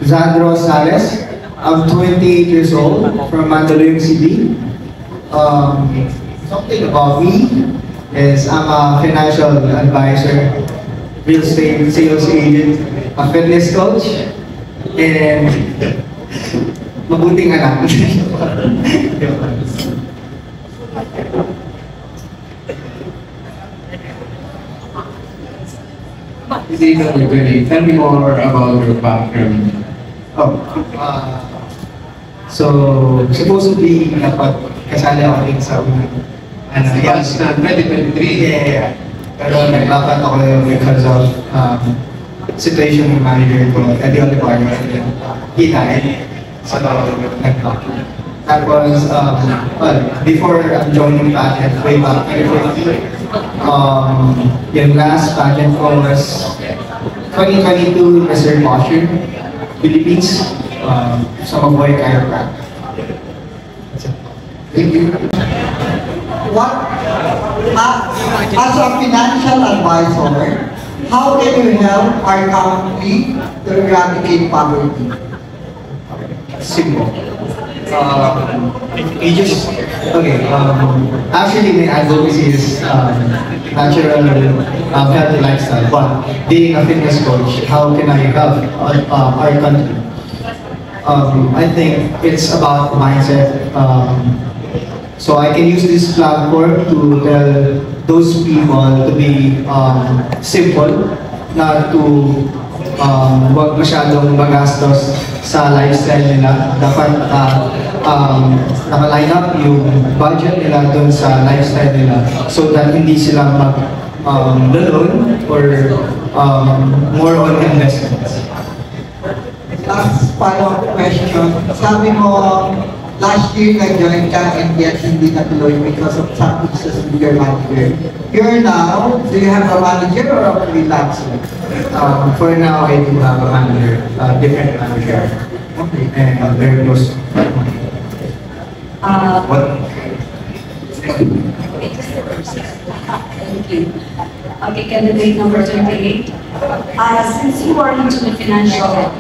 Zandro Sales. I'm 28 years old from Mandaluyong City. Something about me is I'm a financial advisor, real estate sales agent, a fitness coach, and mabuting anak. Tell me more about your background. Oh, so supposedly dapat kasali ako din sa Yes, 2023. yeah. Pero naglapat ako because of situation manager ko at the other department. Kita so nag-block. Tapos, well, before joining pageant, way back 2015, yung last pageant ko was 2022 Mr. Posture, Philippines, sa Mabuhay Chiropractic. Thank you. What, as a financial advisor, how can you help our country to eradicate poverty? Simple. You just, okay, actually my advocacy is natural healthy lifestyle, but being a fitness coach, how can I help our country? I think it's about mindset. So I can use this platform to tell those people to be simple, not to wag masyadong magastos sa lifestyle nila. Dapat naka-line up yung budget nila dun sa lifestyle nila so that hindi sila mag-loan or more on investments. Last follow-up question. Sabi mo, last year nag-join ka and yet hindi natuloy because of some issues with your manager. You're now, do you have a manager or a freelancer? For now, I do have a manager, different manager, Okay. and very close. What? Thank you. Okay, candidate number 28. Since you are into the financial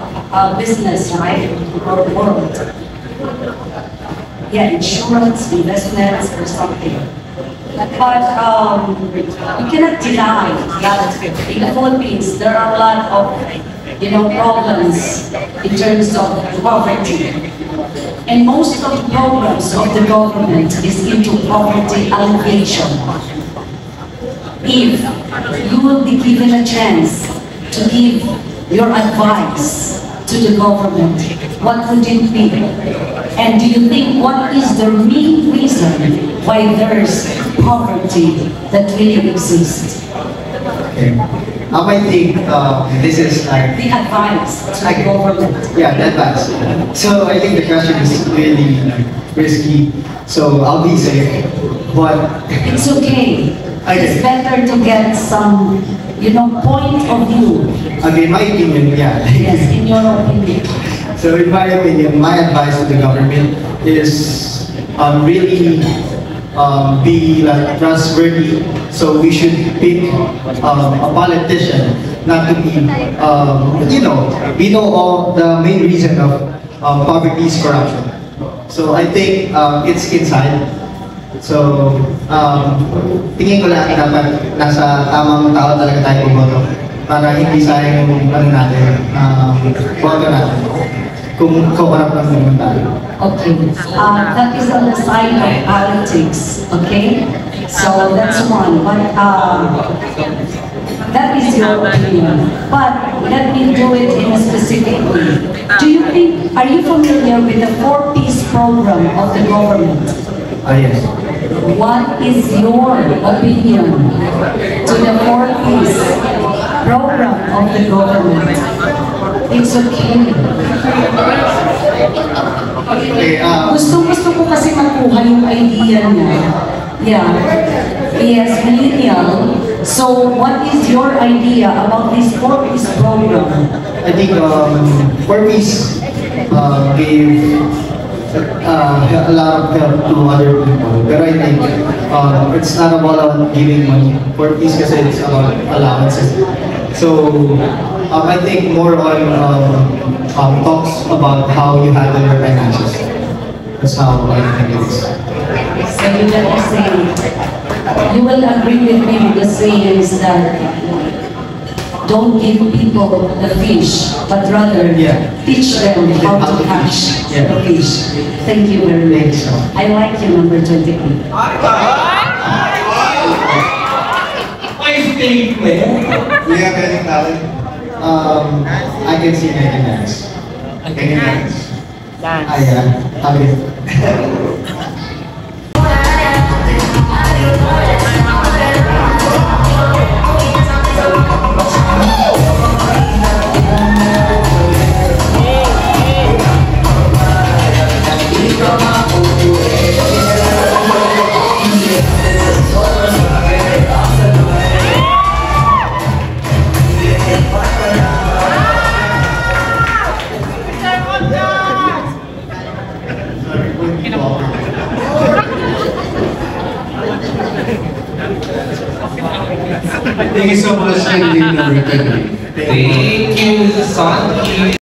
business, right, or world, yeah, insurance, investments, or something. But you cannot deny that in the Philippines there are a lot of, problems in terms of poverty. And most of the programs of the government is into poverty alleviation. If you will be given a chance to give your advice to the government, what would it be? And do you think what is the main reason why there's poverty that really exists? Okay. I think this is like The advice to the government. yeah, the advice. So I think the question is really risky. So I'll be safe, but It's okay. It's Okay. better to get some, point of view. again, my opinion, yeah. Yes, in your opinion. So in my opinion, my advice to the government is really be like trustworthy. So we should pick a politician not to be, we know all the main reason of poverty is corruption. So I think it's inside. So tingin ko lang dapat nasa tamang tao talaga tayo bumoto para hindi sayang yung natin, boto natin. Kung kawarap lang naman tayo. Okay. That is on the side of politics. Okay. So that's one. But that is your opinion. But let me do it in a specific way. Are you familiar with the 4-piece program of the government? Yes. What is your opinion to the 4-piece program of the government? It's okay. Okay, Gusto ko kasi makuha yung idea niya. Yeah. Yes, millennial. So, what is your idea about this 4-piece program? I think Forbes gave a lot of help to other people. But I think it's not about giving money. Forbes kasi it's about allowances. So I think more on talks about how you handle your finances. That's how I think it is. So you will say, you will agree with me with the sayings that don't give people the fish, but rather teach them how to catch the fish. Thank you very much. I like you, number 23. Do you have any talent? I can sing, I can dance. I can dance. Okay. Thank you so much, Candidate number 20. Thank you, Santi.